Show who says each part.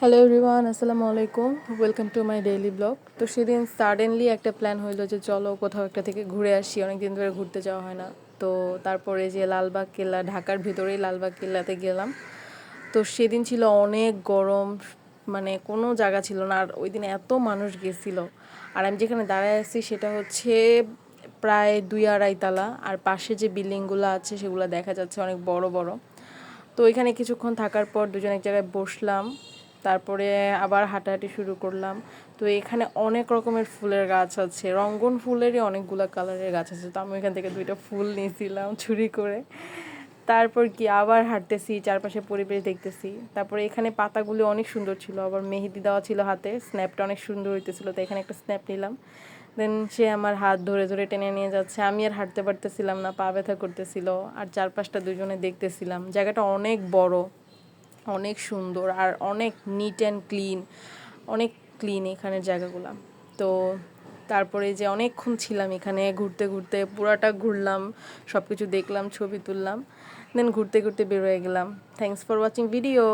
Speaker 1: Hello everyone, আসসালামু আলাইকুম। Welcome to my daily blog. তো সেদিন সাডেনলি একটা প্ল্যান হইলো যে চলো কোথাও একটা থেকে ঘুরে আসি, অনেক দিন ধরে ঘুরতে যাওয়া হয় না। তো তারপরে যে লালবাগ কেল্লা, ঢাকার ভিতরেই লালবাগ কেল্লাতে গেলাম। তো সেদিন ছিল অনেক গরম, মানে কোনো জায়গা ছিল না। আর ওই দিন এত মানুষ গেছিল। আর আমি যেখানে দাঁড়ায় আছি সেটা হচ্ছে প্রায় 2-2.5 তালা। আর পাশে যে বিল্ডিংগুলো আছে সেগুলো দেখা যাচ্ছে অনেক বড় বড়। তো এখানে কিছুক্ষণ থাকার পর দুজন এক জায়গায় বসলাম, তারপরে আবার হাঁটাহাঁটি শুরু করলাম। তো এখানে অনেক রকমের ফুলের গাছ আছে, রঙ্গন ফুলেরই অনেকগুলো কালারের গাছ আছে। তো আমি এখান থেকে 2টা ফুল নিয়েছিলাম চুরি করে। তারপর কি আবার হাঁটতেছি, চারপাশে পরিবেশ দেখতেছি। তারপরে এখানে পাতাগুলো অনেক সুন্দর ছিল, আবার মেহেদি দেওয়া ছিল হাতে, স্ন্যাপটা অনেক সুন্দর হইতেছিল। তো এখানে একটা স্ন্যাপ নিলাম। দেন সে আমার হাত ধরে ধরে টেনে নিয়ে যাচ্ছে, আমি আর হাঁটতে পারতেছিলাম না, পা ব্যথা করতেছিল। আর চারপাশটা দুজনে দেখতেছিলাম। জায়গাটা অনেক বড়, অনেক সুন্দর, আর অনেক নিট অ্যান্ড ক্লিন, অনেক ক্লিন এখানের জায়গাগুলো। তো তারপরে যে অনেকক্ষণ ছিলাম এখানে, ঘুরতে ঘুরতে পুরাটা ঘুরলাম, সব কিছু দেখলাম, ছবি তুললাম। দেন ঘুরতে ঘুরতে বের হয়ে গেলাম। Thanks for watching video.